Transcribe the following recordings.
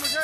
مجھے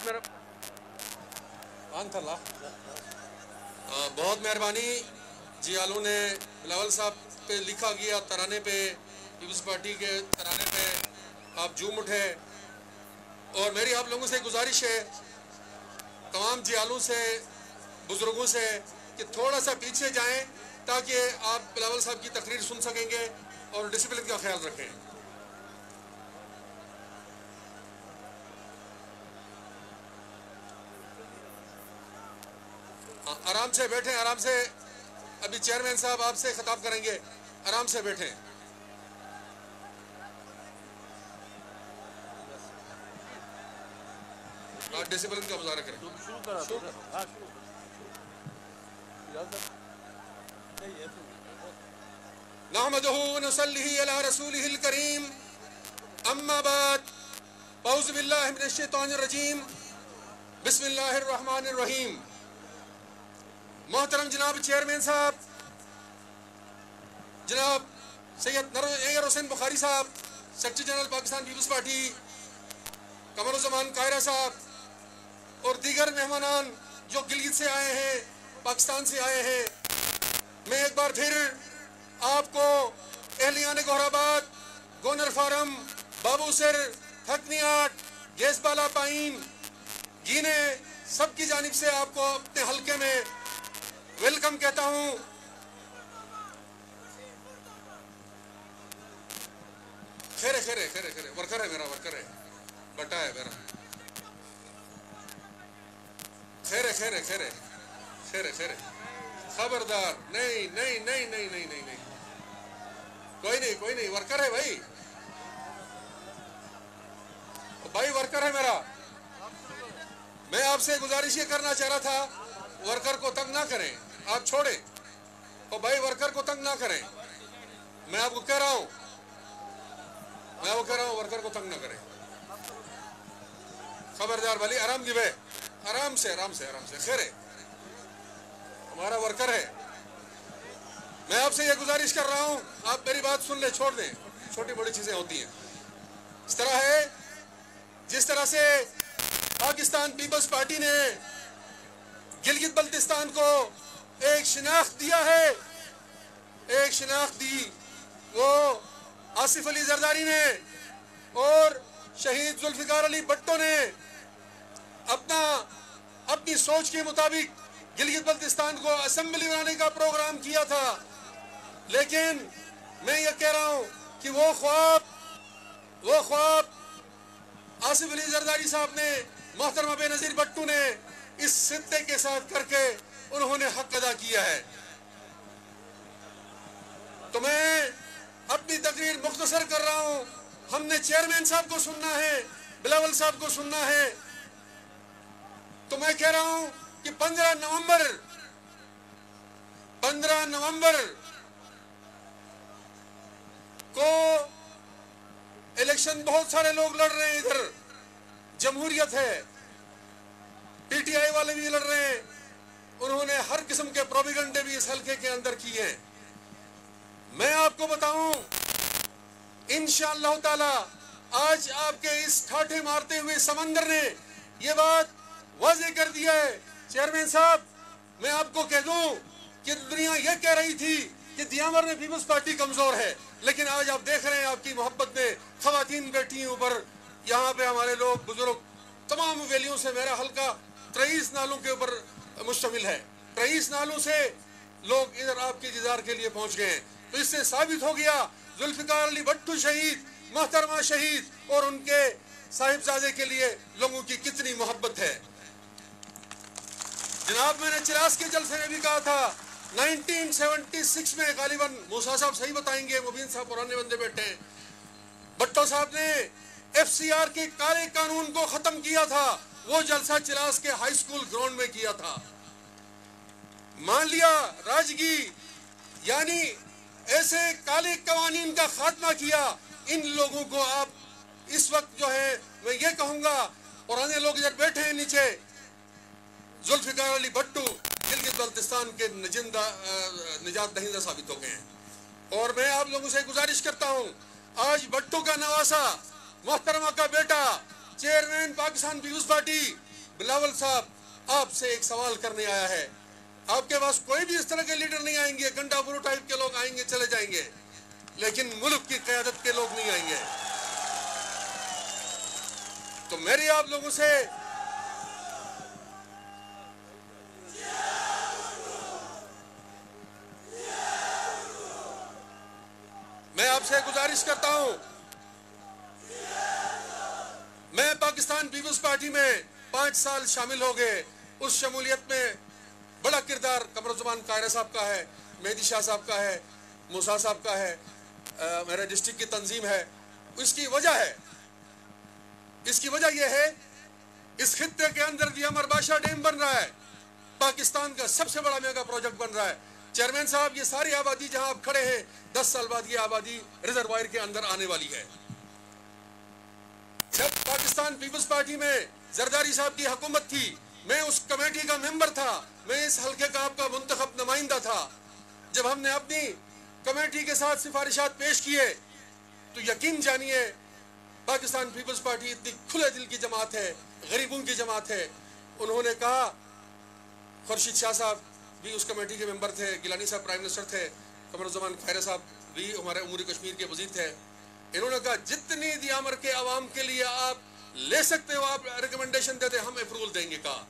صرف بہت مہربانی جی آلو نے بلاول صاحب پہ لکھا گیا ترانے پہ پیپلز پارٹی کے ترانے پہ آپ جھوم اٹھے اور میری آپ لوگوں سے گزارش ہے تمام جی آلو سے بزرگوں سے کہ تھوڑا سا پیچھے جائیں تاکہ آپ بلاول صاحب کی تقریر سن سکیں گے اور ڈسپلن کا خیال رکھیں. آرام سے بیٹھیں, آرام سے. ابھی چیئرمین صاحب آپ سے خطاب کریں گے, آرام سے بیٹھیں. آپ ڈسپلن کا مظاہرہ کریں. نحمدہ ونصلی علی رسولہ الکریم اما بعد اعوذ باللہ من الشیطان الرجیم بسم اللہ الرحمن الرحیم. محترم جناب چیئرمین صاحب, جناب سید نیر حسین بخاری صاحب, سیکرٹری جنرل پاکستان پیپلز پارٹی, قمر الزمان قاہرہ صاحب اور دیگر مہمانان جو گلگت سے آئے ہیں, پاکستان سے آئے ہیں, میں ایک بار پھر آپ کو اہلیان گوہر آباد, گونر فارم, بابو سر, تھکنیاٹ, گیس بالا پائن, گینے, سب کی جانب سے آپ کو اپنے حلقے میں ویلکم کہتا ہوں. خیرے خیرے خیرے خیرے, ورکر ہے میرا, ورکر ہے, بٹا ہے میرا. خیرے خیرے خیرے خیرے خیرے, خبردار, نہیں نہیں نہیں نہیں نہیں نہیں نہیں, کوئی نہیں کوئی نہیں, ورکر ہے بھائی, بھائی ورکر ہے میرا. میں آپ سے گزارش یہ کرنا چاہ رہا تھا, ورکر کو تنگ نہ کریں, آپ چھوڑیں. और भाई वर्कर को तंग ना करें, मैं आपको कह रहा हूं, वर्कर को तंग ना करें। खबरदार भली, आराम की बे, आराम से खैर है, हमारा वर्कर है। मैं आपसे ये गुजारिश कर रहा हूं, आप मेरी बात सुन ले, छोड़ दें, छोटी बड़ी चीजें होती हैं। इस तरह है जिस तरह से पाकिस्तान पीपल्स पार्टी ने गिलगित बल्तिस्तान को एक शिनाख्त दिया है, एक शिनाख्त दी, वो आसिफ अली जरदारी ने और शहीद जुल्फिकार अली भट्टो ने अपनी सोच के मुताबिक गिलगित बल्तिस्तान को असेंबली बनाने का प्रोग्राम किया था। लेकिन मैं ये कह रहा हूं कि वो ख्वाब आसिफ अली जरदारी साहब ने, मोहतरमा बेनजीर भट्टो ने इस सिद्दे के साथ करके उन्होंने हक अदा किया है। तो मैं अपनी तकरीर मुख्तसर कर रहा हूं। हमने चेयरमैन साहब को सुनना है, बिलावल साहब को सुनना है। तो मैं कह रहा हूं कि 15 नवंबर को इलेक्शन बहुत सारे लोग लड़ रहे हैं, इधर जमहूरियत है, पीटीआई वाले भी लड़ रहे हैं, उन्होंने हर किस्म के प्रोपेगेंडे भी इस हल्के के अंदर किए हैं। मैं आपको बताऊं, इंशाअल्लाह ताला आज आपके इस ठाठे मारते हुए समंदर ने ये बात वाज़ेह कर दिया है। चेयरमैन साहब, मैं आपको कह दूं कि दुनिया ये कह रही थी कि दियामर में पीपल्स पार्टी कमजोर है, लेकिन आज आप देख रहे हैं आपकी मोहब्बत में खवातीन बैठी हैं ऊपर, यहाँ पे हमारे लोग बुजुर्ग, तमाम वैलियों से मेरा हल्का 23 नालों के ऊपर मुश्तमिल है। 23 नालों से लोग इधर आपके दीदार के लिए पहुंच गए हैं। तो इससे साबित हो गया जुल्फिकार अली भट्टो शहीद, मोहतरमा शहीद और उनके साहिबजादे के लिए लोगों की कितनी मोहब्बत है। जनाब, मैंने चिरास के जलसे में भी कहा था 1976 में, गालिबन मूसा साहब सही बताएंगे, मुबीन साहब पुराने बंदे बैठे हैं, भट्टो साहब ने एफसीआर के काले कानून को खत्म किया था। वो जलसा चिरास के हाई स्कूल ग्राउंड में किया था। मान लिया राजगी, यानी ऐसे काले कवानीन का खात्मा किया। इन लोगों को आप इस वक्त जो है, मैं ये कहूंगा, पुराने लोग इधर बैठे हैं नीचे, जुल्फिकार अली भट्टो गिलगित बल्तिस्तान के निजात दहिंदा साबित हो गए हैं। और मैं आप लोगों से गुजारिश करता हूं, आज भट्टो का नवासा, मोहतरमा का बेटा, चेयरमैन पाकिस्तान पीपल्स पार्टी बिलावल साहब, आपसे एक सवाल करने आया है। आपके पास कोई भी इस तरह के लीडर नहीं आएंगे, गंडापुर टाइप के लोग आएंगे चले जाएंगे, लेकिन मुल्क की क़यादत के लोग नहीं आएंगे। तो मेरी आप लोगों से मैं आपसे गुजारिश करता हूं, मैं पाकिस्तान पीपल्स पार्टी में 5 साल शामिल हो गए। उस शमूलियत में बड़ा किरदार कमरुज़्ज़मान कायरा साहब का है, मेहदी शाह साहब का है, मूसा साहब का है, मेरे डिस्ट्रिक्ट की तंजीम है। इसकी वजह यह है, इस खित्ते के अंदर दियामर बादशाह डैम बन रहा है, पाकिस्तान का सबसे बड़ा मेगा प्रोजेक्ट बन रहा है। चेयरमैन साहब, ये सारी आबादी जहां आप खड़े हैं, 10 साल बाद ये आबादी रिजर्वायर के अंदर आने वाली है। जब पाकिस्तान पीपल्स पार्टी में जरदारी साहब की हुकूमत थी, मैं उस कमेटी का मेंबर था, मैं इस हल्के का आपका मुंतखब नुमाइंदा था। जब हमने अपनी कमेटी के साथ सिफारिशात पेश किए, तो यकीन जानिए पाकिस्तान पीपल्स पार्टी इतनी खुले दिल की जमात है, गरीबों की जमात है। उन्होंने कहा, खुर्शीद शाह साहब भी उस कमेटी के मेंबर थे, गिलानी साहब प्राइम मिनिस्टर थे, कमरुज़्ज़मान कायरा साहब भी हमारे उमूर कश्मीर के वज़ीर थे। इन्होंने कहा, जितनी दियामर के अवाम के लिए आप ले सकते हो, आप रिकमेंडेशन देते, हम अप्रूवल देंगे। कहा।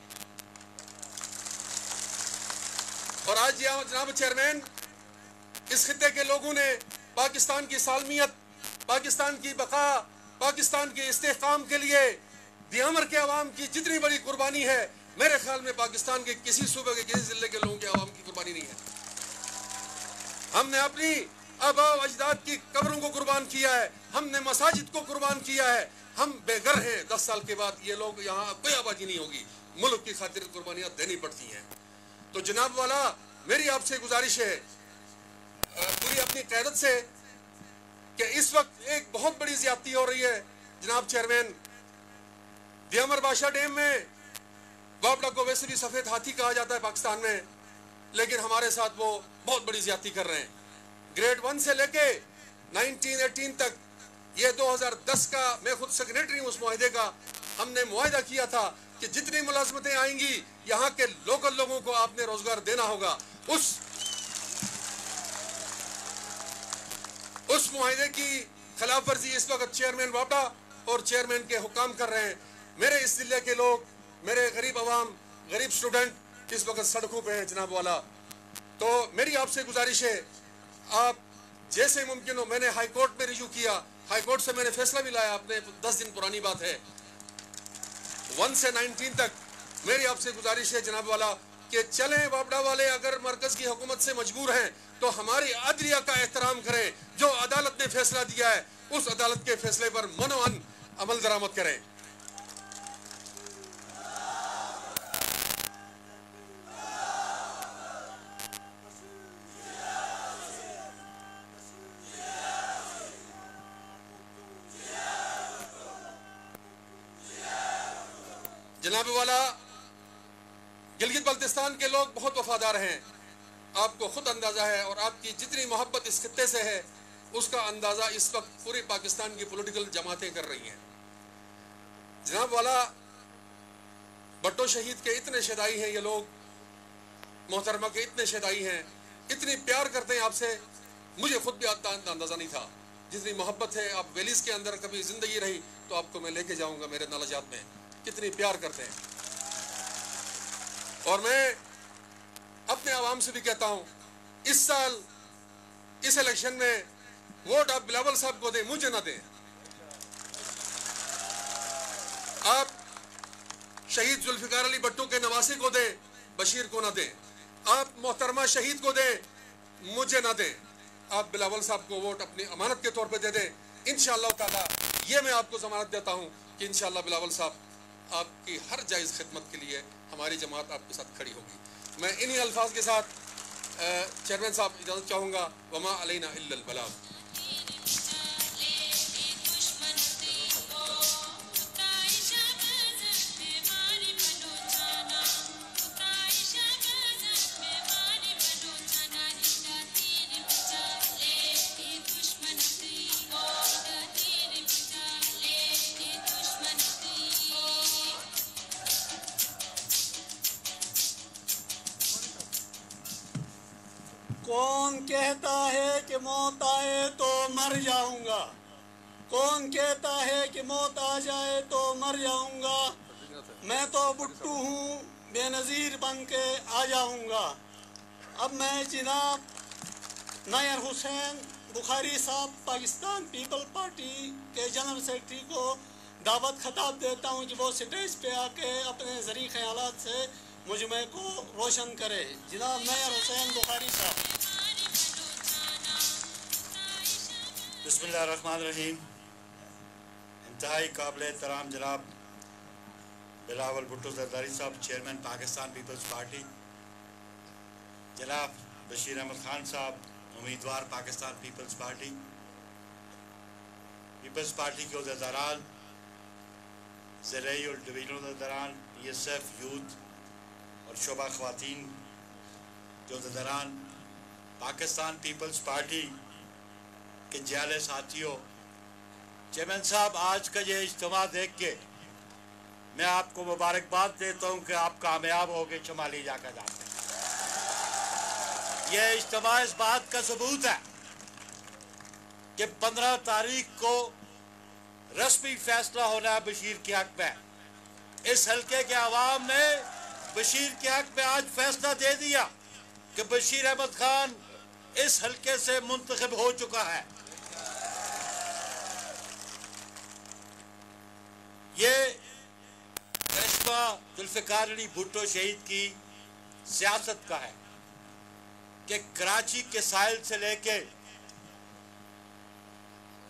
और आज जनाब चेयरमैन, इस खित्ते के लोगों ने पाकिस्तान की सालमियत, पाकिस्तान की बका, पाकिस्तान के इस्तेहकाम के लिए दियामर के अवाम की जितनी बड़ी कुर्बानी है, मेरे ख्याल में पाकिस्तान के किसी सूबे के, किसी जिले के लोगों के अवाम की कुर्बानी नहीं है। हमने अपनी आबा अजदाद की कब्रों को कुर्बान किया है, हमने मसाजिद को कुर्बान किया है। हम बेघर हैं, 10 साल के बाद ये लोग, यहाँ कोई आबादी नहीं होगी, मुल्क की खातिर कुर्बानियां देनी पड़ती हैं। तो जनाब वाला, मेरी आपसे गुजारिश है, پوری اپنی قیادت سے کہ اس وقت ایک بہت بڑی زیادتی ہو رہی ہے جناب چیئرمین. دیامر بادشاہ ڈیم میں وابڈا کو ویسے بھی سفید ہاتھی کہا جاتا ہے پاکستان میں، لیکن ہمارے ساتھ وہ بہت بڑی زیادتی کر رہے ہیں. گریڈ 1 سے لے کے 1918 تک، یہ 2010 کا، میں خود سیکریٹری ہوں اس معاہدے کا. ہم نے معاہدہ کیا تھا کہ جتنی ملازمتیں آئیں گی یہاں کے لوکل لوگوں کو آپ نے روزگار دینا ہوگا. اس معاہدے کی خلاف ورزی اس وقت چیئرمین وابڈا اور چیئرمین کے حکام کر رہے ہیں. میرے اس ضلع کے لوگ، میرے غریب عوام، غریب اسٹوڈنٹ اس وقت سڑکوں پہ ہیں جناب والا. تو میری آپ سے گزارش ہے، آپ جیسے ممکن ہو، میں نے ہائی کورٹ میں رجوع کیا، ہائی کورٹ سے میں نے فیصلہ بھی لایا، اپنے 10 دن پرانی بات ہے. 1 سے 19 تک میری آپ سے گزارش ہے جناب والا کہ چلیں وابڈا والے، اگر مرکز کی حکومت سے مجبور ہیں تو ہماری عدلیہ کا احترام کریں. جو عدالت نے فیصلہ دیا ہے اس عدالت کے فیصلے پر منوان عمل درآمد کریں. جناب والا، گلگت بلتستان کے لوگ بہت وفادار ہیں، آپ کو خود اندازہ ہے، اور آپ کی جتنی محبت اس خطے سے ہے اس کا اندازہ اس وقت پوری پاکستان کی پولیٹیکل جماعتیں کر رہی ہیں. جناب والا، بھٹو شہید کے اتنے شیدائی ہیں یہ لوگ، محترمہ کے اتنے شیدائی ہیں، اتنی پیار کرتے ہیں آپ سے، مجھے خود بھی اندازہ نہیں تھا. جتنی محبت ہے، آپ ویلیز کے اندر کبھی زندگی رہی تو آپ کو میں لے کے جاؤں گا میرے نالجات میں، کتنی پیار کرتے ہیں. اور میں اپنے عوام سے بھی کہتا ہوں، اس سال اس الیکشن میں ووٹ آپ بلاول صاحب کو دیں، مجھے نہ دیں. آپ شہید ذوالفقار علی بھٹو کے نواسی کو دیں، بشیر کو نہ دیں. آپ محترمہ شہید کو دیں، مجھے نہ دیں. آپ بلاول صاحب کو ووٹ اپنی امانت کے طور پہ دے دیں. انشاءاللہ تعالی یہ میں آپ کو ضمانت دیتا ہوں کہ انشاءاللہ بلاول صاحب آپ کی ہر جائز خدمت کے لیے ہماری جماعت آپ کے ساتھ کھڑی ہوگی. میں انہی الفاظ کے ساتھ چیئرمین صاحب اجازت چاہوں گا. وما علینا الا البلاغ. کون کہتا ہے کہ موت آئے تو مر جاؤں گا؟ کون کہتا ہے کہ موت آ جائے تو مر جاؤں گا؟ میں تو بٹو ہوں، بے نظیر بن کے آ جاؤں گا. اب میں جناب نیر حسین بخاری صاحب پاکستان پیپل پارٹی کے جنرل سیکرٹری کو دعوت خطاب دیتا ہوں کہ وہ سٹیج پہ آ کے اپنے ذریع خیالات سے مجمع کو روشن کرے. جناب نیر حسین بخاری صاحب. بسم اللہ الرحمن الرحیم. انتہائی قابل احترام جناب بلاول بھٹو زرداری صاحب، چیئرمین پاکستان پیپلز پارٹی، جناب بشیر احمد خان صاحب، امیدوار پاکستان پیپلز پارٹی کے عہدیداران، زرعی اور ڈویژنل عہدیداران، پی ایس ایف یوتھ اور شعبہ خواتین کے عہدیداران، پاکستان پیپلز پارٹی کے جیالے ساتھیوں. چیئرمین صاحب، آج کا یہ اجتماع دیکھ کے میں آپ کو مبارکباد دیتا ہوں کہ آپ کامیاب ہو کے شمالی علاقہ جاتے ہیں. یہ اجتماع اس بات کا ثبوت ہے کہ 15 تاریخ کو رسمی فیصلہ ہونا ہے بشیر کے حق میں. اس حلقے کے عوام نے بشیر کے حق میں آج فیصلہ دے دیا کہ بشیر احمد خان اس حلقے سے منتخب ہو چکا ہے. یہ کرشمہ ذوالفقار علی بھٹو شہید کی سیاست کا ہے کہ کراچی کے ساحل سے لے کے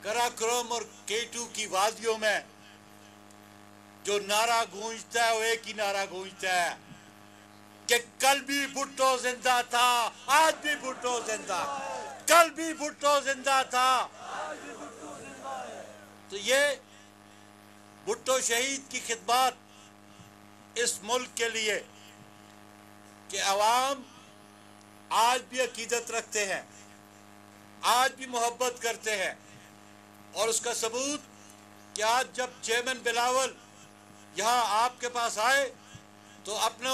کراکرم اور کیٹو کی وادیوں میں جو نعرہ گونجتا ہے وہ ایک ہی نعرہ گونجتا ہے کہ کل بھی بھٹو زندہ تھا، آج بھی بھٹو زندہ. कल भी भुट्टो जिंदा था। तो ये भुट्टो शहीद की खिदमत इस मुल्क के लिए कि अवाम आज भी अकीदत रखते हैं, आज भी मोहब्बत करते हैं। और उसका सबूत कि आज जब चेयरमैन बिलावल यहाँ आपके पास आए तो अपने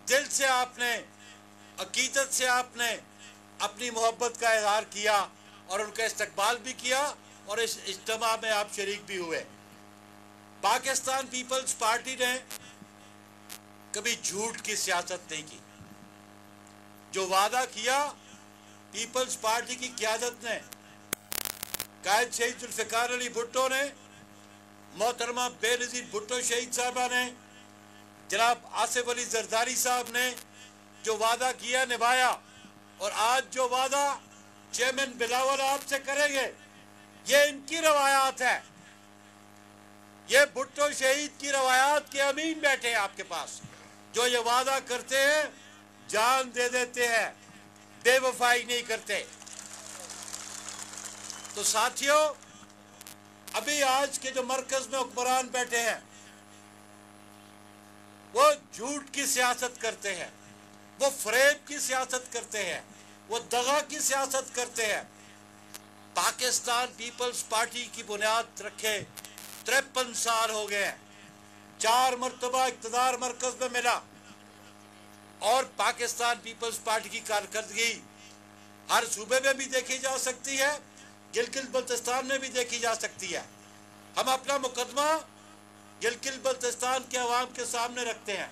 दिल से आपने, अकीदत से आपने अपनी मोहब्बत का इजहार किया और उनका इस्तकबाल भी किया और इस इज्तिमा में आप शरीक भी हुए। पाकिस्तान पीपल्स पार्टी ने कभी झूठ की सियासत नहीं की। जो वादा किया पीपल्स पार्टी की क़यादत ने, कायद शहीद जुल्फ़िकार अली भुट्टो ने, मोहतरमा बेनज़ीर भुट्टो शहीद साहबा ने, जनाब आसिफ अली जरदारी साहब ने जो वादा किया निभाया। और आज जो वादा चेयरमैन बिलावल आपसे करेंगे ये इनकी रवायात है, ये भुट्टो शहीद की रवायात के अमीन बैठे हैं आपके पास, जो ये वादा करते हैं जान दे देते हैं, बेवफाई नहीं करते। तो साथियों, अभी आज के जो मरकज में हुक्मरान बैठे हैं वो झूठ की सियासत करते हैं, वो फरेब की सियासत करते हैं, वो दगा की सियासत करते हैं। पाकिस्तान पीपल्स पार्टी की बुनियाद रखे 53 साल हो गए हैं, 4 मरतबा इक़्तिदार मरकज में मिला और पाकिस्तान पीपल्स पार्टी की कारकर्दगी हर सूबे में भी देखी जा सकती है, गिलगित बल्तिस्तान में भी देखी जा सकती है। हम अपना मुकदमा गिलगित बल्तिस्तान के अवाम के सामने रखते हैं,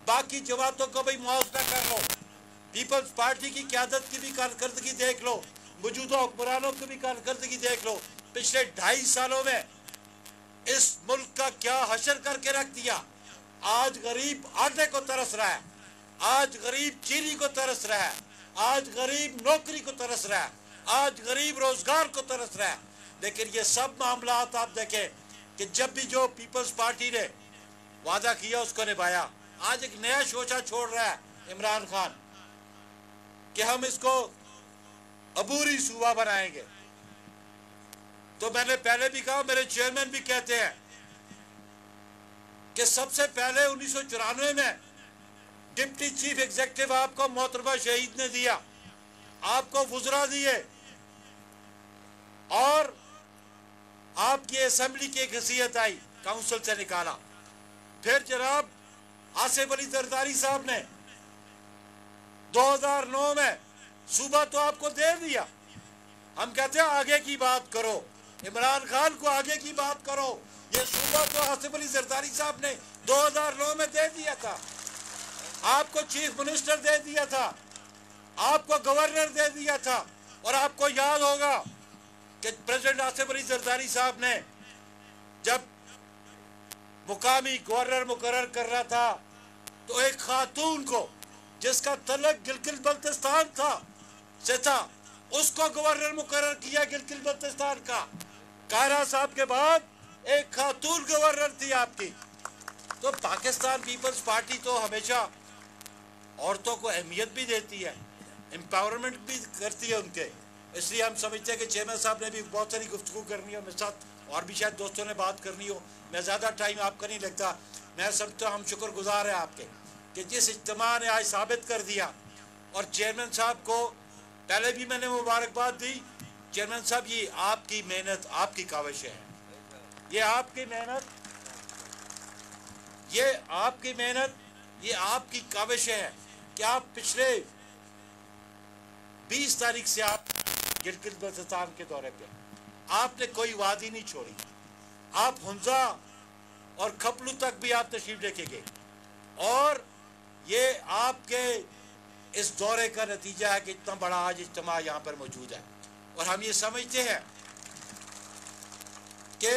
बाकी जमातों को भी मुआवजा कर लो, पीपल्स पार्टी की क़यादत की भी कारकर्दगी देख लो, मौजूदा हुक्मरानों की भी कारकर्दगी देख लो। पिछले 2.5 सालों में इस मुल्क का क्या हशर करके रख दिया। आज गरीब आटे को तरस रहा है, आज गरीब चीनी को तरस रहा है, आज गरीब नौकरी को तरस रहा है, आज गरीब रोजगार को तरस रहा है। लेकिन ये सब मामला आप देखें कि जब भी जो पीपल्स पार्टी ने वादा किया उसको निभाया। आज एक नया शोशा छोड़ रहा है इमरान खान कि हम इसको अबूरी सूबा बनाएंगे। तो मैंने पहले भी कहा, मेरे चेयरमैन भी कहते हैं कि सबसे पहले 1994 में डिप्टी चीफ एग्जीक्यूटिव आपको मोहतरमा शहीद ने दिया, आपको वुज़रा दिए और आपकी असेंबली की एक हैसियत आई, काउंसिल से निकाला। फिर जनाब आसिफ अली जरदारी साहब ने 2009 में सूबा तो आपको दे दिया। हम कहते हैं आगे की बात करो, इमरान खान को आगे की बात करो। ये सूबा तो आसिफ अली जरदारी साहब ने 2009 में दे दिया था, आपको चीफ मिनिस्टर दे दिया था, आपको गवर्नर दे दिया था। और आपको याद होगा कि प्रेसिडेंट आसिफ अली जरदारी साहब ने जब मुकामी गवर्नर मुकर्रर कर रहा था तो एक खातून को जिसका तलक गिलगित बल्तिस्तान से था उसको गवर्नर मुकर्रर किया गिलगित बल्तिस्तान का। कायरा साहब के बाद एक खातून गवर्नर थी आपकी। तो पाकिस्तान पीपल्स पार्टी तो हमेशा औरतों को अहमियत भी देती है, एम्पावरमेंट भी करती है उनके। इसलिए हम समझते हैं कि चेयरमैन साहब ने भी बहुत सारी गुफ्तगू करनी है मेरे साथ, और भी शायद दोस्तों ने बात करनी हो। मैं ज़्यादा टाइम आपका नहीं लगता। मैं समझता हम शुक्रगुजार हैं आपके कि जिस इज्तिमा ने आज साबित कर दिया। और चेयरमैन साहब को पहले भी मैंने मुबारकबाद दी। चेयरमैन साहब, ये आपकी मेहनत, आपकी काविश है, ये आपकी मेहनत, ये आपकी मेहनत, ये आपकी काविश है कि आप पिछले 20 तारीख से आप गिलगित बल्तिस्तान के दौरे पे, आपने कोई वादी नहीं छोड़ी। आप हुंजा और खपलू तक भी आप तशरीफ लेके गए और ये आपके इस दौरे का नतीजा है कि इतना बड़ा आज इज्तिमा यहाँ पर मौजूद है। और हम ये समझते हैं कि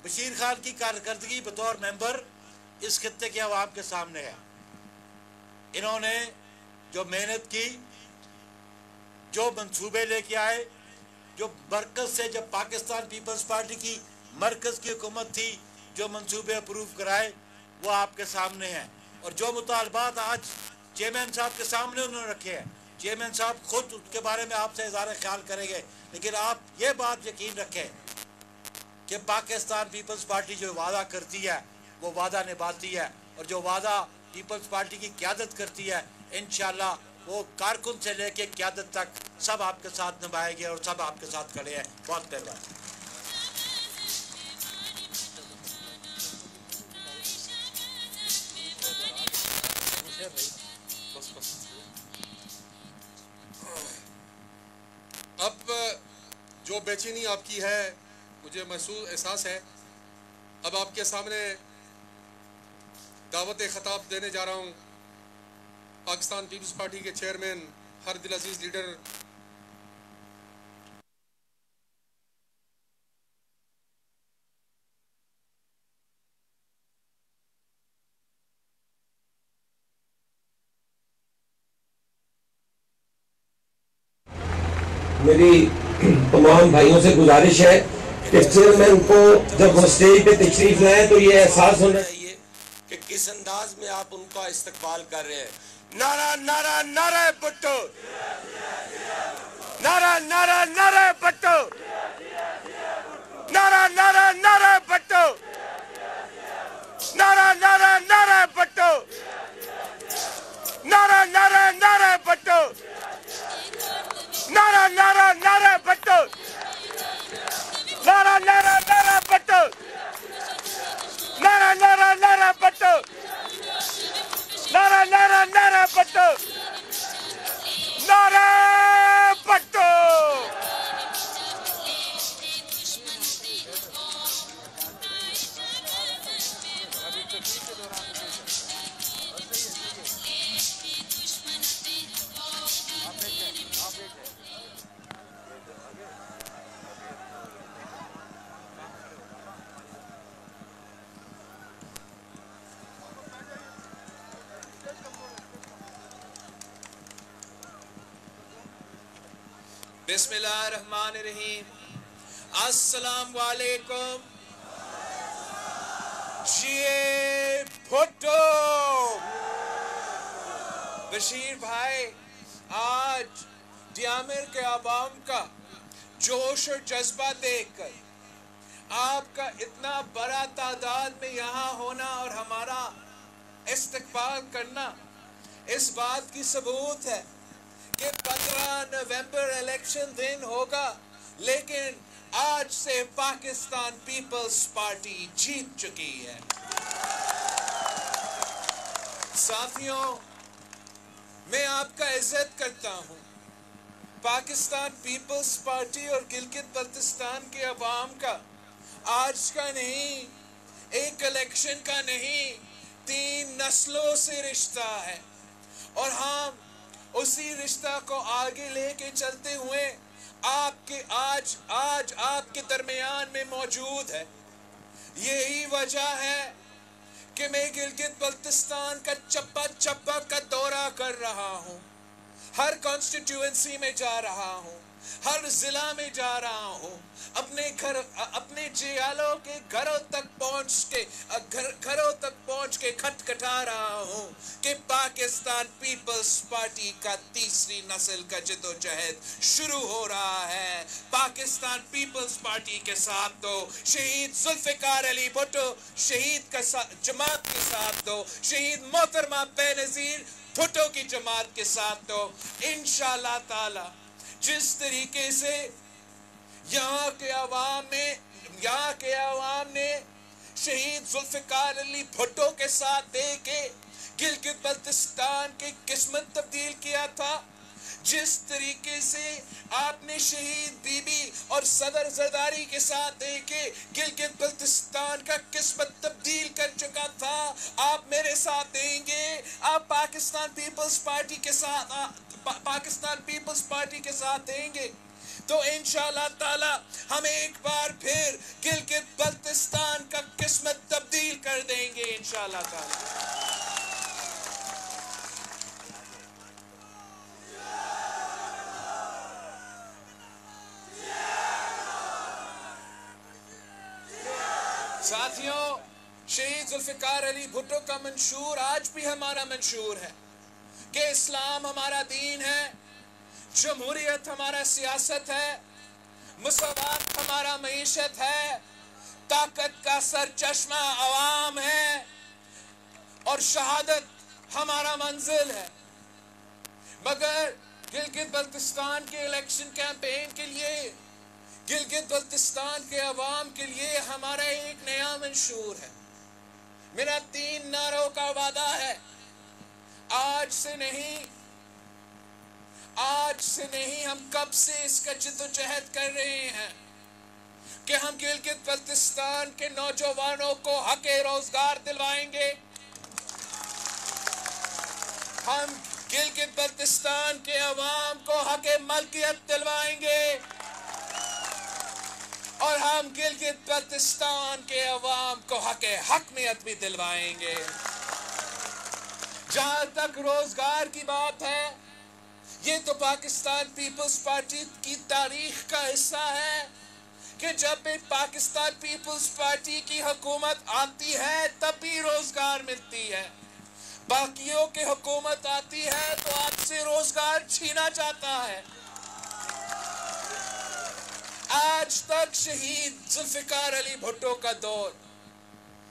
बशीर खान की कारकर्दगी बतौर मेंबर इस खित्ते के अवाम के सामने है। इन्होंने जो मेहनत की, जो मंसूबे लेके आए, जो मरकज से, जब पाकिस्तान पीपल्स पार्टी की मरकज की हुकूमत थी, जो मंसूबे अप्रूव कराए वो आपके सामने हैं। और जो मुतालबात आज चेयरमैन साहब के सामने उन्होंने रखे हैं چیئرمین صاحب خود اس کے بارے میں آپ سے اظہار خیال کریں گے، لیکن آپ یہ بات یقین رکھیں کہ پاکستان پیپلز پارٹی جو وعدہ کرتی ہے وہ وعدہ نبھاتی ہے، اور جو وعدہ پیپلز پارٹی کی قیادت کرتی ہے انشاءاللہ وہ کارکن سے لے کے قیادت تک سب آپ کے ساتھ نبھائے گے اور سب آپ کے ساتھ کھڑے ہیں. بہت مہربانی. اب جو بے چینی آپ کی ہے مجھے محسوس احساس ہے. اب آپ کے سامنے دعوت خطاب دینے جا رہا ہوں پاکستان پیپلز پارٹی کے چیئرمین ہر دل عزیز لیڈر میری تمام بھائیوں سے گزارش ہے کہ چیئرمین کو جب وہ اسٹیج پہ تشریف لائیں تو یہ احساس ہونا چاہیے کہ کس انداز میں آپ ان کا استقبال کر رہے ہیں. نعرہ نعرہ نعرہ بھٹو، نعرہ نعرہ نعرہ بھٹو، نعرہ نعرہ نعرہ بھٹو، نعرہ نعرہ نعرہ بھٹو، نعرہ نعرہ نعرہ بھٹو، نعرہ نعرہ نعرہ بھٹو، نعرہ نعرہ نعرہ بھٹو، نعرہ نعرہ نعرہ بھٹو، نعرہ نعرہ نعرہ بھٹو، نعرہ بھٹو. بسم اللہ الرحمن الرحیم. السلام علیکم. جی بھٹو بشیر بھائی، آج ڈیامر کے عوام کا جوش اور جذبہ دیکھ کر آپ کا اتنا بڑا تعداد میں یہاں ہونا اور ہمارا استقبال کرنا اس بات کی ثبوت ہے کہ 15 نومبر الیکشن دن ہوگا، لیکن آج سے پاکستان پیپلز پارٹی جیت چکی ہے. ساتھیوں، میں آپ کا عزت کرتا ہوں. پاکستان پیپلز پارٹی اور گلگت بلتستان کے عوام کا آج کا نہیں، ایک الیکشن کا نہیں، 3 نسلوں سے رشتہ ہے، اور ہم اسی رشتہ کو آگے لے کے چلتے ہوئے آج آپ کے درمیان میں موجود ہے. یہی وجہ ہے کہ میں گلگت بلتستان کا چپا چپا کا دورہ کر رہا ہوں، ہر کانسٹیٹیوئنسی میں جا رہا ہوں، ہر ضلع میں جا رہا ہوں، اپنے جیالوں کے گھروں تک پہنچ کے کھٹکھٹا رہا ہوں کہ پاکستان پیپلز پارٹی کا تیسری نسل کا جدوجہد شروع ہو رہا ہے. پاکستان پیپلز پارٹی کے ساتھ تو شہید ذوالفقار علی بھٹو شہید کا جماعت کے ساتھ تو شہید محترمہ بے نظیر بھٹو کی جماعت کے ساتھ تو انشاءاللہ تعالی جس طریقے سے یہاں کے عوام نے شہید ذوالفقار علی بھٹو کے ساتھ دے کے گلگت بلتستان کی قسمت تبدیل کیا تھا، جس طریقے سے آپ نے شہید بی بی اور صدر زرداری کے ساتھ دے کے گلگت بلتستان کا قسمت تبدیل کر چکا تھا، آپ میرے ساتھ دیں گے. آپ پاکستان پیپلز پارٹی کے ساتھ دیں گے تو انشاءاللہ تعالی ہم ایک بار پھر گلگت بلتستان کا قسمت تبدیل کر دیں گے انشاءاللہ تعالی. ساتھیوں، شہید ذوالفقار علی بھٹو کا منشور آج بھی ہمارا منشور ہے کہ اسلام ہمارا دین ہے، जमहूरियत हमारा सियासत है, मुसावात हमारा मईशत है, ताकत का सर चश्मा अवाम है और शहादत हमारा मंजिल है। मगर गिलगित बल्तिस्तान के इलेक्शन कैंपेन के लिए, गिलगित बल्तिस्तान के अवाम के लिए हमारा एक नया मंशूर है। मेरा 3 नारों का वादा है, आज से नहीं हम कब से इसका जिद्दोजहद कर रहे हैं कि हम गिलगित बल्तिस्तान के नौजवानों को हक़ रोजगार दिलवाएंगे। हम गिलगित बल्तिस्तान के अवाम को हक़ मलकियत दिलवाएंगे और हम गिलगित बल्तिस्तान के अवाम को हक़ हकमियत भी दिलवाएंगे। जहां तक रोजगार की बात है, ये तो पाकिस्तान पीपल्स पार्टी की तारीख का हिस्सा है कि जब भी पाकिस्तान पीपल्स पार्टी की हुकूमत आती है तब भी रोजगार मिलती है। बाकियों की हुकूमत आती है तो आपसे रोजगार छीना जाता है। आज तक शहीद जुल्फिकार अली भुट्टो का दौर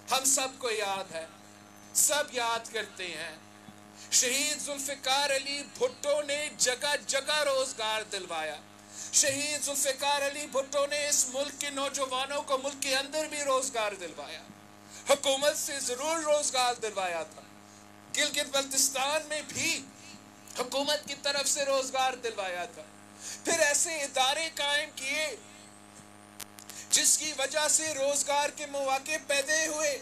हम सबको याद है, सब याद करते हैं। शहीद जुल्फिकार अली भुट्टो ने जगह जगह रोजगार दिलवाया। शहीद जुल्फिकार अली भुट्टो ने इस मुल्क के नौजवानों को मुल्क के अंदर भी रोजगार दिलवाया, हुकूमत से जरूर रोजगार दिलवाया था। गिलगित बल्तिस्तान में भी हुकूमत की तरफ से रोजगार दिलवाया था। फिर ऐसे इदारे कायम किए जिसकी वजह से रोजगार के मौके पैदा हुए,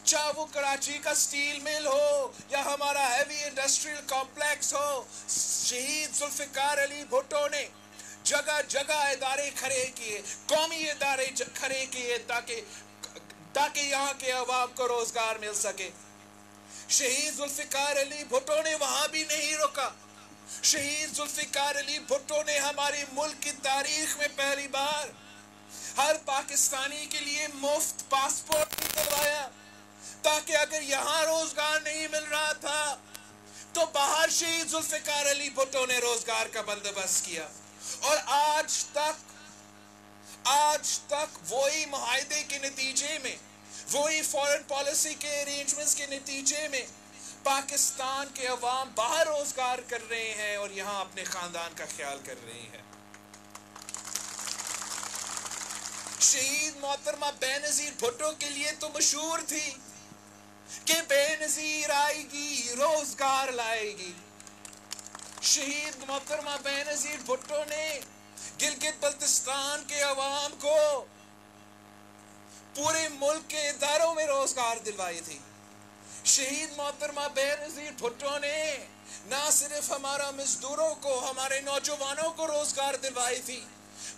चाहे वो कराची का स्टील मिल हो या हमारा हैवी इंडस्ट्रियल कॉम्प्लेक्स हो। शहीद जुल्फिकार अली भुट्टो ने जगह जगह इदारे खड़े किए, कौमी इदारे खड़े किए ताकि यहाँ के अवाम को रोजगार मिल सके। शहीद जुल्फिकार अली भुट्टो ने वहां भी नहीं रुका। शहीद जुल्फिकार अली भुट्टो ने हमारे मुल्क की तारीख में पहली बार हर पाकिस्तानी के लिए मुफ्त पासपोर्ट भी दिलवाया, ताकि अगर यहाँ रोजगार नहीं मिल रहा था तो बाहर शहीद जुल्फिकार अली भुट्टो ने रोजगार का बंदोबस्त किया। और आज तक वही मुआहदे के नतीजे में, वही फॉरेन पॉलिसी के अरेंजमेंट्स के नतीजे में पाकिस्तान के अवाम बाहर रोजगार कर रहे हैं और यहाँ अपने खानदान का ख्याल कर रहे हैं। शहीद मोहतरमा बेनज़ीर भुट्टो के लिए तो मशहूर थी कि बेनज़ीर आएगी रोजगार लाएगी। शहीद मोहतरमा बेनज़ीर भुट्टो ने गिलगित बल्तिस्तान के अवाम को पूरे मुल्क के इदारों में रोजगार दिलवाई थी। शहीद मोहतरमा बेनज़ीर भुट्टो ने ना सिर्फ हमारा मजदूरों को, हमारे नौजवानों को रोजगार दिलवाई थी,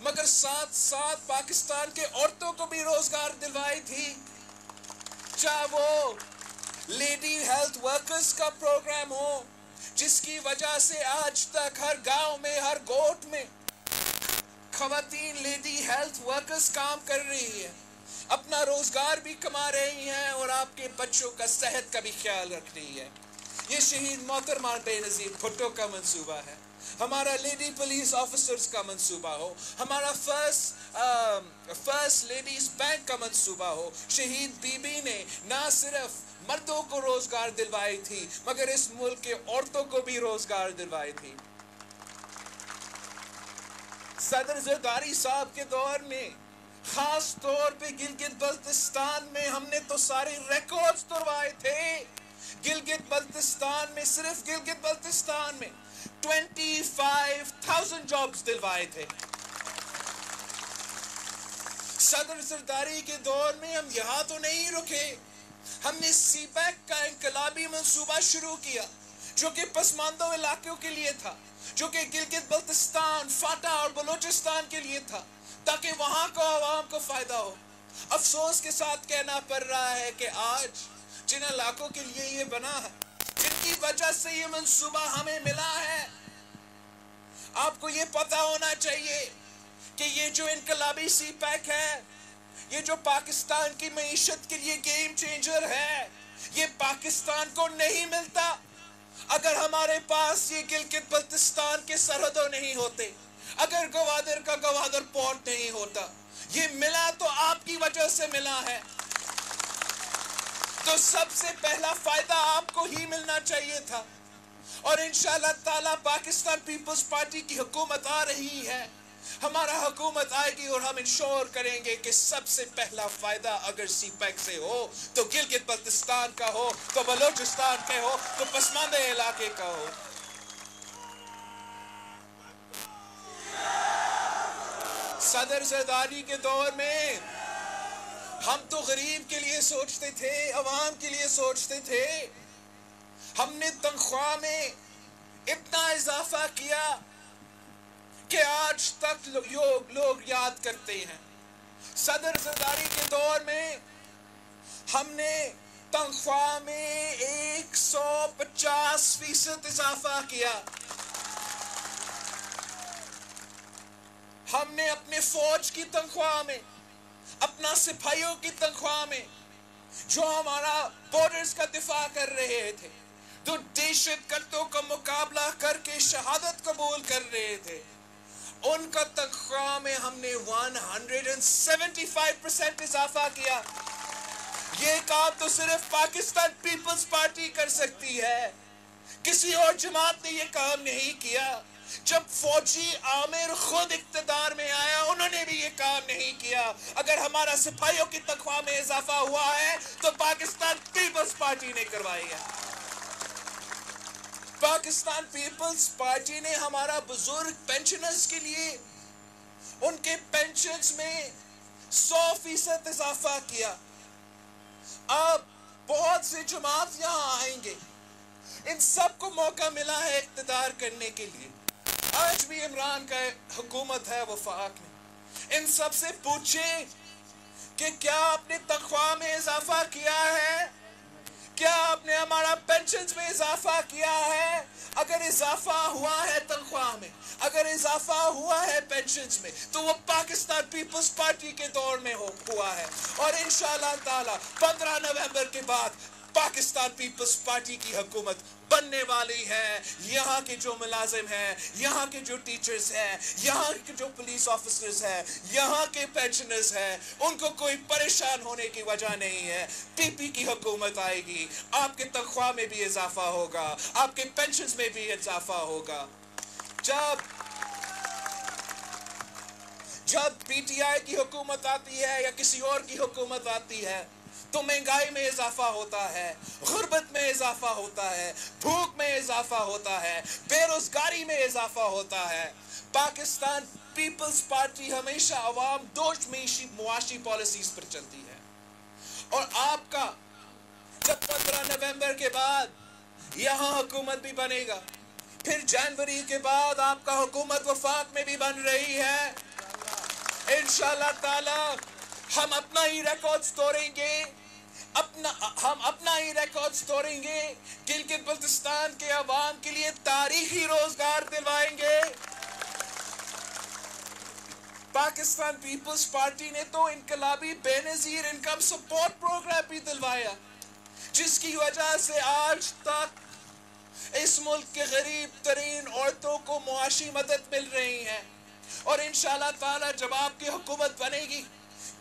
मगर साथ साथ पाकिस्तान के औरतों को भी रोजगार दिलवाई थी। चाहे वो लेडी हेल्थ वर्कर्स का प्रोग्राम हो, जिसकी वजह से आज तक हर गांव में, हर गोट में खवातीन लेडी हेल्थ वर्कर्स काम कर रही है, अपना रोजगार भी कमा रही हैं और आपके बच्चों का सेहत का भी ख्याल रख रही है। ये शहीद मोहतरमा बेनज़ीर भुट्टो का मंसूबा है। हमारा लेडी पुलिस ऑफिसर्स का मंसूबा हो, हमारा फर्स्ट लेडीज बैंक का मंसूबा हो। शहीद बीबी ने ना सिर्फ मर्दों को रोजगार दिलवाई थी, मगर इस मुल्क के औरतों को भी रोजगार दिलवाई थी। सदर ज़रदारी साहब के दौर में खास तौर पे गिलगित बल्तिस्तान में हमने तो सारे रिकॉर्ड्स तोड़वाए थे। गिलगित बल्तिस्तान में, सिर्फ गिलगित बल्तिस्तान में 25,000 जॉब्स दिलवाए थे। सदर ज़रदारी के दौर में हम यहाँ तो नहीं रुके, हमने सीपैक का इनकलाबी मंसूबा शुरू किया जो कि पसमानदों इलाकों के लिए था, जो कि गिलगित बल्तिस्तान, फाटा और बलूचिस्तान के लिए था, ताकि वहां को आवाम को फायदा हो। अफसोस के साथ कहना पड़ रहा है कि आज जिन इलाकों के लिए ये बना है, जिनकी वजह से ये मंसूबा हमें मिला है, आपको ये पता होना चाहिए कि ये जो इनकलाबी सीपैक है, ये जो पाकिस्तान की मईशत के लिए गेम चेंजर है, ये पाकिस्तान को नहीं मिलता اگر ہمارے پاس یہ گلگت بلتستان کے سرحدوں نہیں ہوتے، اگر گوادر کا گوادر پورٹ نہیں ہوتا، یہ ملا تو آپ کی وجہ سے ملا ہے، تو سب سے پہلا فائدہ آپ کو ہی ملنا چاہیے تھا۔ اور انشاءاللہ تعالیٰ پاکستان پیپلز پارٹی کی حکومت آ رہی ہے، ہمارا حکومت آئے گی اور ہم انشور کریں گے کہ سب سے پہلا فائدہ اگر سی پیک سے ہو تو گلگت بلتستان کا ہو، تو بلوچستان کے ہو، تو پسماندہ علاقے کا ہو۔ صدر زرداری کے دور میں ہم تو غریب کے لیے سوچتے تھے، عوام کے لیے سوچتے تھے، ہم نے تنخواہ میں اتنا اضافہ کیا کہ آج تک لوگ یاد کرتے ہیں۔ صدر زرداری کے دور میں ہم نے تنخواہ میں 150% اضافہ کیا، ہم نے اپنے فوج کی تنخواہ میں، اپنا سپاہیوں کی تنخواہ میں، جو ہمارا بارڈرز کا دفاع کر رہے تھے، جو دہشت گردوں کا مقابلہ کر کے شہادت قبول کر رہے تھے، ان کا تنخواہ میں ہم نے 175% اضافہ کیا۔ یہ کام تو صرف پاکستان پیپلز پارٹی کر سکتی ہے، کسی اور جماعت نے یہ کام نہیں کیا۔ جب فوجی عامر خود اقتدار میں آیا، انہوں نے بھی یہ کام نہیں کیا۔ اگر ہمارا سپاہیوں کی تنخواہ میں اضافہ ہوا ہے تو پاکستان پیپلز پارٹی نے کروائی ہے۔ پاکستان پیپلز پارٹی نے ہمارا بزرگ پینشنرز کے لیے ان کے پینشنز میں 100% اضافہ کیا۔ اب بہت سے جماعت یہاں آئیں گے، ان سب کو موقع ملا ہے اقتدار کرنے کے لیے۔ آج بھی عمران کا حکومت ہے وفاق میں، ان سب سے پوچھیں کہ کیا آپ نے تنخواہ میں اضافہ کیا ہے؟ کیا آپ نے ہمارا پینشنز میں اضافہ کیا ہے؟ اگر اضافہ ہوا ہے تنخواہ میں، اگر اضافہ ہوا ہے پینشنز میں، تو وہ پاکستان پیپلز پارٹی کے دور میں ہوا ہے۔ اور انشاءاللہ تعالی 15 نومبر کے بعد پاکستان پیپلز پارٹی کی حکومت بننے والی ہے۔ یہاں کے جو ملازم ہیں، یہاں کے جو ٹیچرز ہیں، یہاں کے جو پولیس آفیسرز ہیں، یہاں کے پینشنرز ہیں، ان کو کوئی پریشان ہونے کی وجہ نہیں ہے۔ پی پی کی حکومت آئے گی، آپ کے تنخواہ میں بھی اضافہ ہوگا، آپ کے پینشنز میں بھی اضافہ ہوگا۔ جب پی ٹی آئی کی حکومت آتی ہے یا کسی اور کی حکومت آتی ہے تو مہنگائی میں اضافہ ہوتا ہے، غربت میں اضافہ ہوتا ہے، بھوک میں اضافہ ہوتا ہے، بے روزگاری میں اضافہ ہوتا ہے۔ پاکستان پیپلز پارٹی ہمیشہ عوام دوست معاشی پالیسیز پر چلتی ہے، اور آپ کا جب 15 نومبر کے بعد یہاں حکومت بھی بنے گا، پھر جنوری کے بعد آپ کا حکومت وفاق میں بھی بن رہی ہے، انشاءاللہ تعالی ہم اپنا ہی ریکارڈز توڑیں گے، ہم اپنا ہی ریکارڈز توڑیں گے، گلگت بلتستان کے عوام کے لیے تاریخی روزگار دلوائیں گے۔ پاکستان پیپلز پارٹی نے تو انقلابی بے نظیر انکم سپورٹ پروگرام بھی دلوایا، جس کی وجہ سے آج تک اس ملک کے غریب ترین عورتوں کو معاشی مدد مل رہی ہے۔ اور انشاءاللہ تعالی جب آپ کی حکومت بنے گی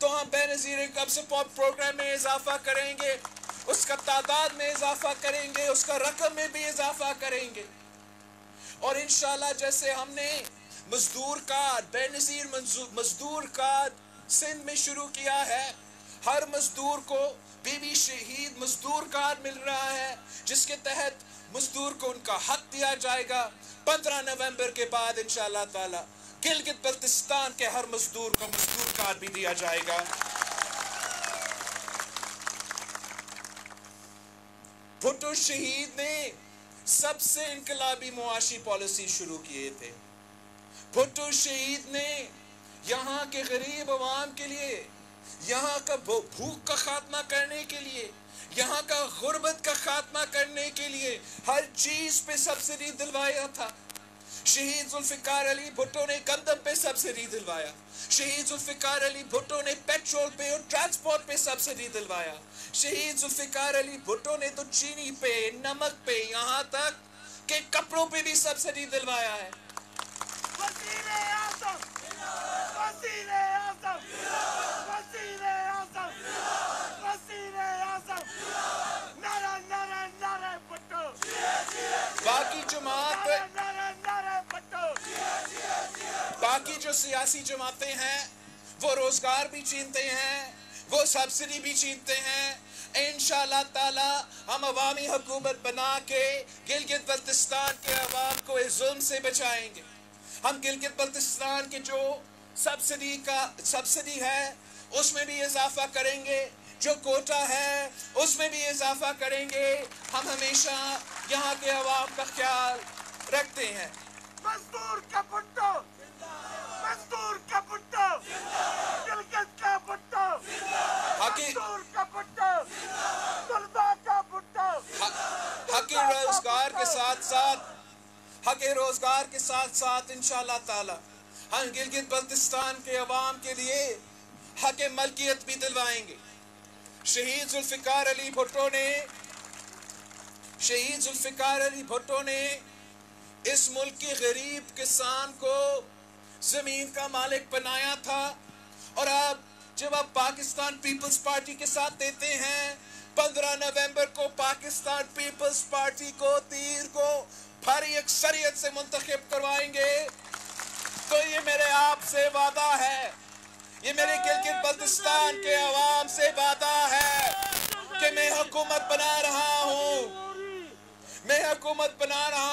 تو ہم بے نظیر انکم سپورٹ پروگرام میں اضافہ کریں گے، اس کا تعداد میں اضافہ کریں گے، اس کا رقم میں بھی اضافہ کریں گے۔ اور انشاءاللہ جیسے ہم نے مزدور کارڈ، بے نظیر مزدور کارڈ سندھ میں شروع کیا ہے، ہر مزدور کو بی بی شہید مزدور کارڈ مل رہا ہے، جس کے تحت مزدور کو ان کا حق دیا جائے گا۔ 15 نومبر کے بعد انشاءاللہ تعالی گلگت بلتستان کے ہر مزدور کو مزدور کارڈ بھی دیا جائے گا۔ بھٹو شہید نے سب سے انقلابی معاشی پالیسی شروع کیے تھے۔ بھٹو شہید نے یہاں کے غریب عوام کے لیے، یہاں کا بھوک کا خاتمہ کرنے کے لیے، یہاں کا غربت کا خاتمہ کرنے کے لیے ہر چیز پہ سبسڈی دلوایا تھا۔ شہید ذوالفقار علی بھٹو نے گندم پہ سبسڈی دلوایا، شہید ذوالفقار علی بھٹو نے پیٹرول پہ اور ٹرانسپورٹ پہ سبسڈی دلوایا، شہید ذوالفقار علی بھٹو نے تو چینی پہ، نمک پہ، یہاں تک के कपड़ों पे भी सब्सिडी दिलवाया है। बाकी जो सियासी जमातें हैं वो रोजगार भी छीनते हैं, वो सब्सिडी भी छीनते हैं। इंशाअल्लाह ताला हम अवामी हुकूमत बना के गिलगित बल्तिस्तान के अवाम को इस जुल्म से बचाएंगे। हम गिलगित बल्तिस्तान के जो सब्सिडी है उसमें भी इजाफा करेंगे, जो कोटा है उसमें भी इजाफा करेंगे। हम हमेशा यहाँ के अवाम का ख्याल रखते हैं। मजदूर का भुट्टो, मजदूर का भुट्टो, गिलगित का भुट्टो, मजदूर का भुट्टो, तलबा का भुट्टो। हक़ रोजगार के साथ साथ इंशाअल्लाह ताला हम गिलगित बल्तिस्तान के अवाम के लिए हक़ मलकियत भी दिलवाएंगे। शहीद जुल्फ़िकार अली भुट्टो ने इस मुल्क के गरीब किसान को जमीन का मालिक बनाया था, और अब जब आप पाकिस्तान पीपल्स पार्टी के साथ देते हैं, 15 नवंबर को पाकिस्तान पीपल्स पार्टी को तीर को भारी अक्सरियत से मुंतखब करवाएंगे। तो ये मेरे आपसे वादा है, ये मेरे गिलगित बल्तिस्तान के अवाम से वादा है कि मैं हुकूमत बना रहा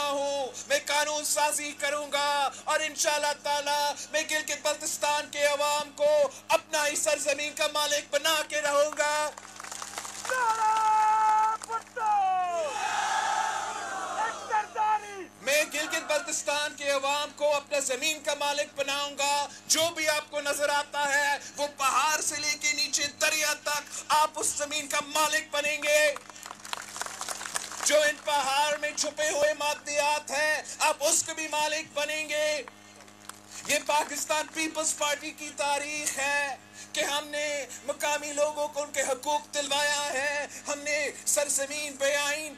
हूँ, मैं कानून साजी करूंगा, और इंशाअल्लाह ताला मैं गिलगित बल्तिस्तान के अवाम को अपना ही सरजमीन का मालिक बना के रहूंगा। मैं गिलगित बल्तिस्तान के अवाम को अपना जमीन का मालिक बनाऊंगा। जो भी आपको नजर आता है वो पहाड़ से लेके नीचे दरिया तक, आप उस जमीन का मालिक बनेंगे। जो इन पहाड़ में छुपे हुए मादियात हैं, आप उसके भी मालिक बनेंगे। ये पाकिस्तान पीपल्स पार्टी की तारीख है कि हमने मकामी लोगों को उनके हकूक दिलवाया है। हमने सरजमीन पे आइन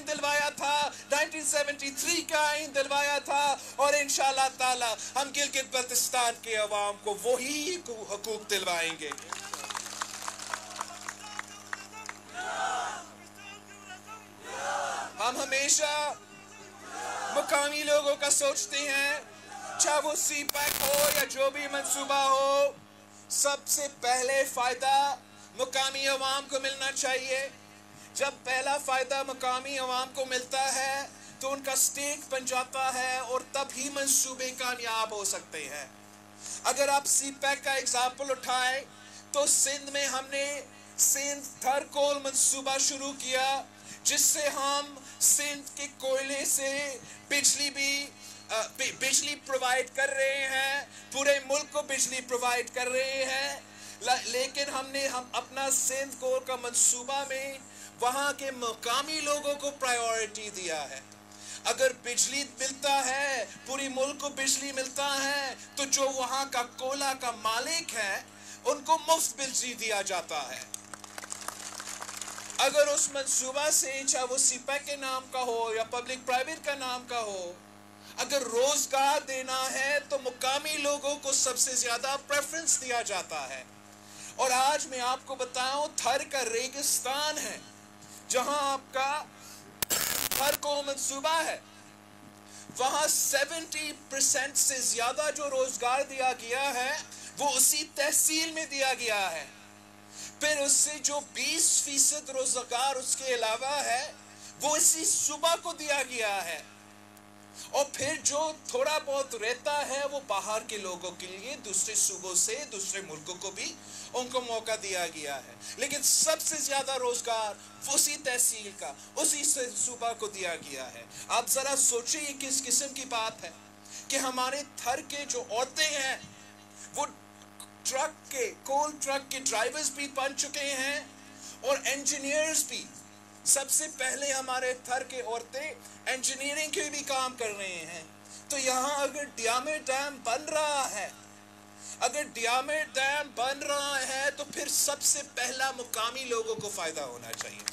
दिलवाया था, 1973 का आइन दिलवाया था, और इंशाअल्लाह ताला हम गिलगित बल्तिस्तान के अवाम को वही हकूक दिलवाएंगे। हम हमेशा मुकामी लोगों का सोचते हैं, चाहे वो सीपैक हो या जो भी मंसूबा हो, सबसे पहले फायदा मुकामी अवाम को मिलना चाहिए। जब पहला फायदा मुकामी अवाम को मिलता है तो उनका स्टेक बन जाता है, और तभी मंसूबे कामयाब हो सकते हैं। अगर आप सीपैक का एग्जाम्पल उठाएं तो सिंध में हमने सिंध थर कोल मंसूबा शुरू किया, जिससे हम सिंध के कोयले से बिजली प्रोवाइड कर रहे हैं, पूरे मुल्क को बिजली प्रोवाइड कर रहे हैं। लेकिन हमने अपना सिंध कोल का मंसूबा में वहाँ के मकामी लोगों को प्रायोरिटी दिया है। अगर बिजली मिलता है, पूरी मुल्क को बिजली मिलता है, तो जो वहाँ का कोयला का मालिक है उनको मुफ्त बिजली दिया जाता है। अगर उस मंसूबा से, चाहे वो सीपैक के नाम का हो या पब्लिक प्राइवेट का नाम का हो, अगर रोजगार देना है तो मुकामी लोगों को सबसे ज्यादा प्रेफरेंस दिया जाता है। और आज मैं आपको बताऊं, थर का रेगिस्तान है, जहां आपका थर को मंसूबा है, वहां 70% से ज्यादा जो रोजगार दिया गया है वो उसी तहसील में दिया गया है। फिर उससे जो 20% रोजगार उसके अलावा है वो इसी सूबा को दिया गया है, और फिर जो थोड़ा बहुत रहता है वो बाहर के लोगों के लिए दूसरे सूबों से, दूसरे मुल्कों को भी उनको मौका दिया गया है। लेकिन सबसे ज्यादा रोजगार उसी तहसील का, उसी सूबा को दिया गया है। आप जरा सोचिए ये किस किस्म की बात है कि हमारे थर के जो औरतें हैं वो कोल ट्रक के ड्राइवर्स भी बन चुके हैं, और इंजीनियर्स भी। सबसे पहले हमारे थर के औरतें इंजीनियरिंग के भी काम कर रहे हैं। तो यहाँ अगर डियामे डैम बन रहा है तो फिर सबसे पहला मुकामी लोगों को फायदा होना चाहिए।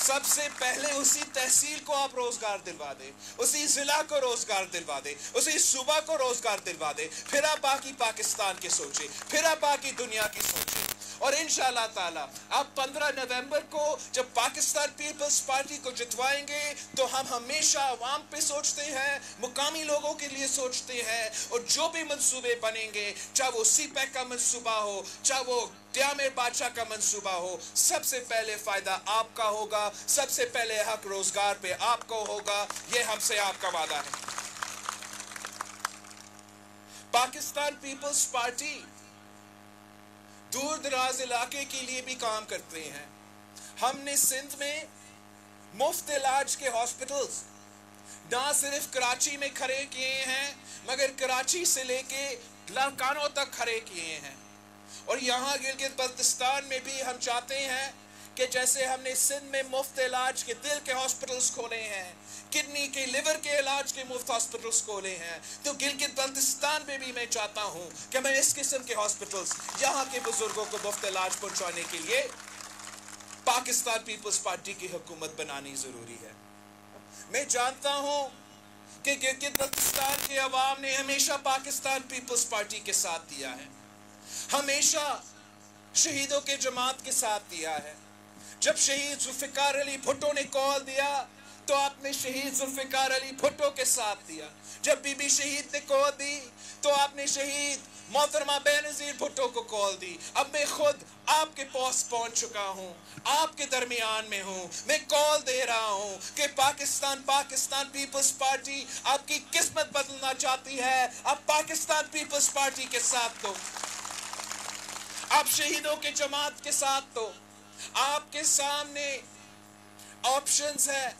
सबसे पहले उसी तहसील को आप रोजगार दिलवा दें, उसी जिला को रोजगार दिलवा दें, उसी सूबा को रोजगार दिलवा दें, फिर आप बाकी पाकिस्तान के सोचें, फिर आप बाकी दुनिया की सोचें। और इंशाअल्लाह ताला आप 15 नवंबर को जब पाकिस्तान पीपल्स पार्टी को जितवाएंगे तो हम हमेशा आवाम पे सोचते हैं, मुकामी लोगों के लिए सोचते हैं, और जो भी मंसूबे बनेंगे, चाहे वो सीपैक का मंसूबा हो, चाहे वो ड्यामेर बादशाह का मंसूबा हो, सबसे पहले फायदा आपका होगा, सबसे पहले हक रोजगार पे आपको होगा। ये हमसे आपका वादा है। पाकिस्तान पीपल्स पार्टी दूर दराज इलाके के लिए भी काम करते हैं। हमने सिंध में मुफ्त इलाज के हॉस्पिटल्स ना सिर्फ कराची में खड़े किए हैं, मगर कराची से लेके लारकानों तक खड़े किए हैं। और यहाँ गिलगित बल्तिस्तान में भी हम चाहते हैं कि जैसे हमने सिंध में मुफ्त इलाज के दिल के हॉस्पिटल्स खोले हैं, किडनी के, लिवर के इलाज के मुफ्त हॉस्पिटल्स खोले हैं, तो गिलगित बल्तिस्तान में भी मैं चाहता हूँ कि मैं इस किस्म के हॉस्पिटल्स यहाँ के बुजुर्गों को मुफ्त इलाज पहुँचाने के लिए पाकिस्तान पीपल्स पार्टी की हुकूमत बनानी जरूरी है। मैं जानता हूँ कि गिलगित बल्तिस्तान के अवाम ने हमेशा पाकिस्तान पीपल्स पार्टी के साथ दिया है, हमेशा शहीदों के जमात के साथ दिया है। जब शहीद जुल्फिकार अली भुट्टो ने कॉल दिया तो आपने शहीद जुल्फिकार अली भुट्टो के साथ दिया। जब बीबी शहीद ने कॉल दी तो आपने शहीद मोहतरमा बेनज़ीर भुट्टो को कॉल दी। अब मैं खुद आपके पास पहुंच चुका हूं, आपके दरमियान में हूं, मैं कॉल दे रहा हूं कि पाकिस्तान पीपल्स पार्टी आपकी किस्मत बदलना चाहती है। अब पाकिस्तान पीपल्स पार्टी के साथ तो आप शहीदों के जमात के साथ तो आपके सामने ऑप्शंस है,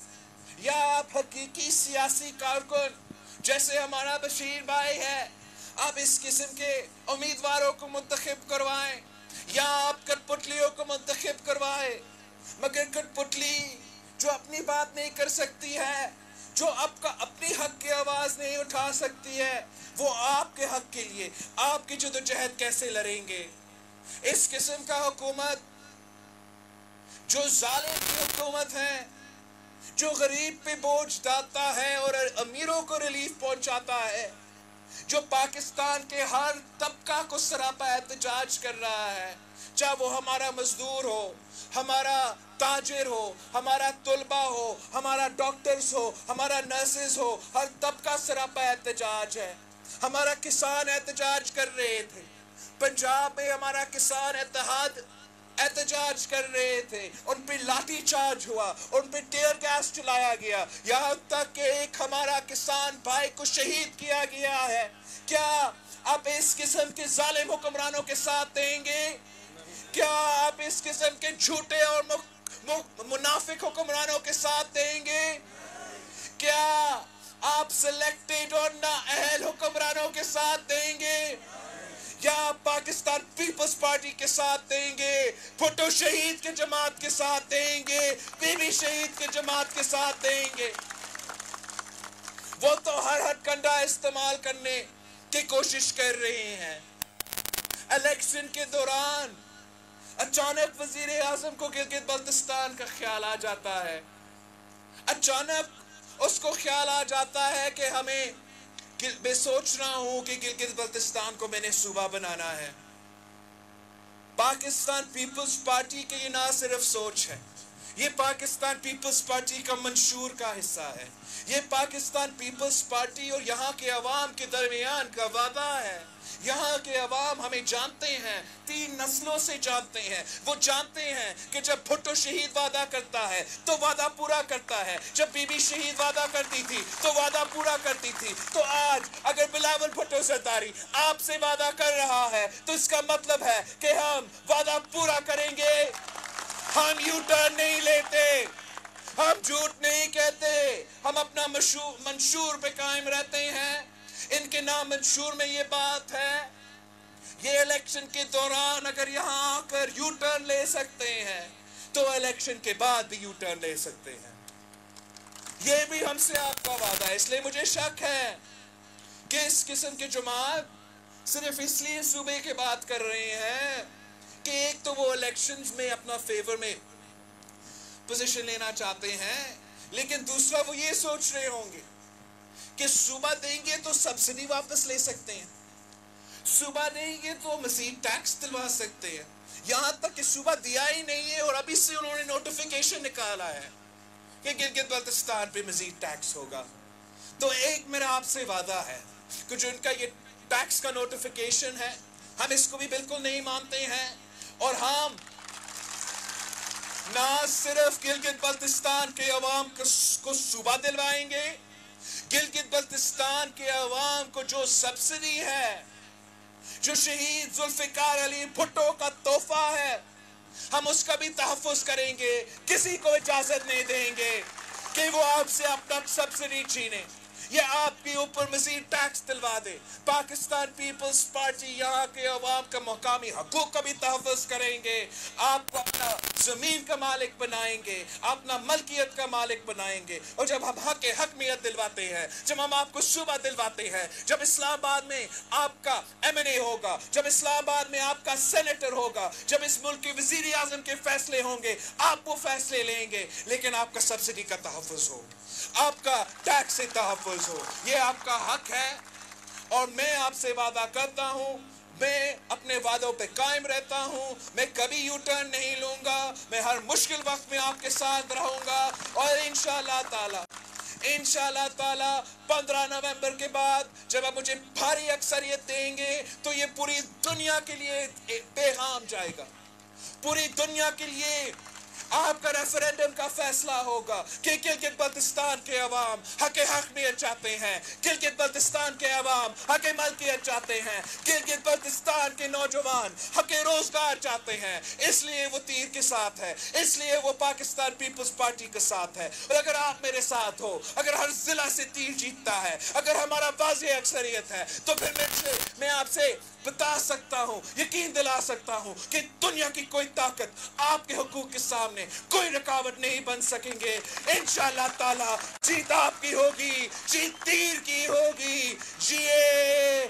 या आप हकीकी सियासी कारकुन जैसे हमारा बशीर भाई है, आप इस किस्म के उम्मीदवारों को मुंतखब करवाएं, या आप कठपुतलियों को मुंतखब करवाएं। मगर कठपुतली जो अपनी बात नहीं कर सकती है, जो आपका अपनी हक की आवाज नहीं उठा सकती है, वो आपके हक के लिए आपकी जदोजहद कैसे लड़ेंगे? इस किस्म का हुकूमत जो जालिम की हुकूमत है, जो गरीब पे बोझ डालता है और अमीरों को रिलीफ पहुंचाता है, जो पाकिस्तान के हर तबका को सरापा एहतजाज कर रहा है, चाहे वो हमारा मजदूर हो, हमारा ताजिर हो, हमारा तुलबा हो, हमारा डॉक्टर्स हो, हमारा नर्सेज हो, हर तबका सरापा एहतजाज है। हमारा किसान एहतजाज कर रहे थे, पंजाब में हमारा किसान इत्तेहाद एहतजाज कर रहे थे, उन पे लाठी चार्ज हुआ, उन पे टेयर गैस चलाया गया, यहाँ तक कि एक हमारा किसान भाई को शहीद किया गया है। क्या आप इस किस्म के जालिम हुक्मरानों के साथ देंगे? क्या आप इस किस्म के झूठे और मुनाफिक हुक्मरानों के साथ देंगे? क्या आप सिलेक्टेड और नाअहल हुक्मरानों के साथ देंगे, या पाकिस्तान पीपल्स पार्टी के साथ देंगे, भुट्टो शहीद के जमात के साथ देंगे, बीबी शहीद के जमात के साथ देंगे? वो तो हर हथकंडा इस्तेमाल करने की कोशिश कर रहे हैं। इलेक्शन के दौरान अचानक वजीर आजम को गिलगित बल्तिस्तान का ख्याल आ जाता है, अचानक उसको ख्याल आ जाता है कि मैं सोच रहा हूं कि गिलगित बल्तिस्तान को मैंने सूबा बनाना है। पाकिस्तान पीपल्स पार्टी की ये ना सिर्फ सोच है, ये पाकिस्तान पीपल्स पार्टी का मंशूर का हिस्सा है। ये पाकिस्तान पीपल्स पार्टी और यहाँ के अवाम के दरमियान का वादा है। यहाँ के अवाम हमें जानते हैं, 3 नस्लों से जानते हैं। वो जानते हैं कि जब भुट्टो शहीद वादा करता है तो वादा पूरा करता है, जब बीबी शहीद वादा करती थी तो वादा पूरा करती थी। तो आज अगर बिलावल भुट्टो सरदारी आपसे वादा कर रहा है तो इसका मतलब है कि हम वादा पूरा करेंगे। हम यू टर्न नहीं लेते, हम झूठ नहीं कहते, हम अपना मंशूर पे कायम रहते हैं। इनके नाम मंशूर में ये बात है, ये इलेक्शन के दौरान अगर यहाँ आकर यू टर्न ले सकते हैं तो इलेक्शन के बाद भी यू टर्न ले सकते हैं। ये भी हमसे आपका वादा है। इसलिए मुझे शक है कि इस किस्म के जमात सिर्फ इसलिए सूबे की बात कर रहे हैं कि एक तो वो इलेक्शंस में अपना फेवर में पोजीशन लेना चाहते हैं, लेकिन दूसरा वो ये सोच रहे होंगे कि सूबा देंगे तो सब्सिडी वापस ले सकते हैं, सूबा देंगे तो मजीद टैक्स दिलवा सकते हैं, यहां तक कि सूबा दिया ही नहीं है और अभी से उन्होंने नोटिफिकेशन निकाला है कि गिलगित बल्तिस्तान पे मजीद टैक्स होगा। तो एक मेरा आपसे वादा है कि जो इनका ये टैक्स का नोटिफिकेशन है, हम इसको भी बिल्कुल नहीं मानते हैं और हम ना सिर्फ गिलगित बल्तिस्तान के अवाम को सूबा दिलवाएंगे, गिलगित बल्तिस्तान के अवाम को जो सब्सिडी है, जो शहीद जुल्फिकार अली भुट्टो का तोहफा है, हम उसका भी तहफ़्फ़ुज़ करेंगे। किसी को इजाजत नहीं देंगे कि वो आपसे अपना सब्सिडी छीने या आपके ऊपर मज़ीद टैक्स दिलवा दे। पाकिस्तान पीपल्स पार्टी यहाँ के अवाम का मकामी हकूक़ का भी तहफ़्फ़ुज़ करेंगे, आपको अपना ज़मीन का मालिक बनाएंगे, अपना मलकियत का मालिक बनाएंगे। और जब हम हकमियत दिलवाते हैं, जब हम आपको सूबा दिलवाते हैं, जब इस्लामाबाद में आपका MNA होगा, जब इस्लामाबाद में आपका सेनेटर होगा, जब इस मुल्क के वज़ीर आज़म के फैसले होंगे, आप वो फैसले लेंगे, लेकिन आपका सब्सिडी का तहफ़्फ़ुज़ हो, आपका टैक्स से तहफ़्फ़ुज़ हो, ये आपका हक है। और मैं आपसे वादा करता हूँ, मैं अपने वादों पे कायम रहता हूँ, मैं कभी यू टर्न नहीं लूँगा, मैं हर मुश्किल वक्त में आपके साथ रहूँगा और इंशाअल्लाह ताला 15 नवंबर के बाद जब आप मुझे भारी अक्सरियत देंगे तो ये पूरी दुनिया के लिए पैगाम जाएगा, पूरी दुनिया के लिए आपका रेफरेंडम का फैसला होगा कि गिलगित बल्तिस्तान के अवाम हक हकमियत चाहते हैं, गिलगित बल्तिस्तान के अवाम हक मलकियत चाहते हैं, गिलगित बल्तिस्तान के नौजवान हक रोजगार चाहते हैं। इसलिए वो तीर के साथ है, इसलिए वो पाकिस्तान पीपल्स पार्टी के साथ है। और अगर आप मेरे साथ हो, अगर हर जिला से तीर जीतता है, अगर हमारा वाज़ेह अक्सरियत है, तो फिर मैं आपसे बता सकता हूँ, यकीन दिला सकता हूँ कि दुनिया की कोई ताकत आपके हुकूक के सामने कोई रुकावट नहीं बन सकेंगे। इंशाअल्लाह ताला जीत आपकी होगी, जीत तीर की होगी। जिए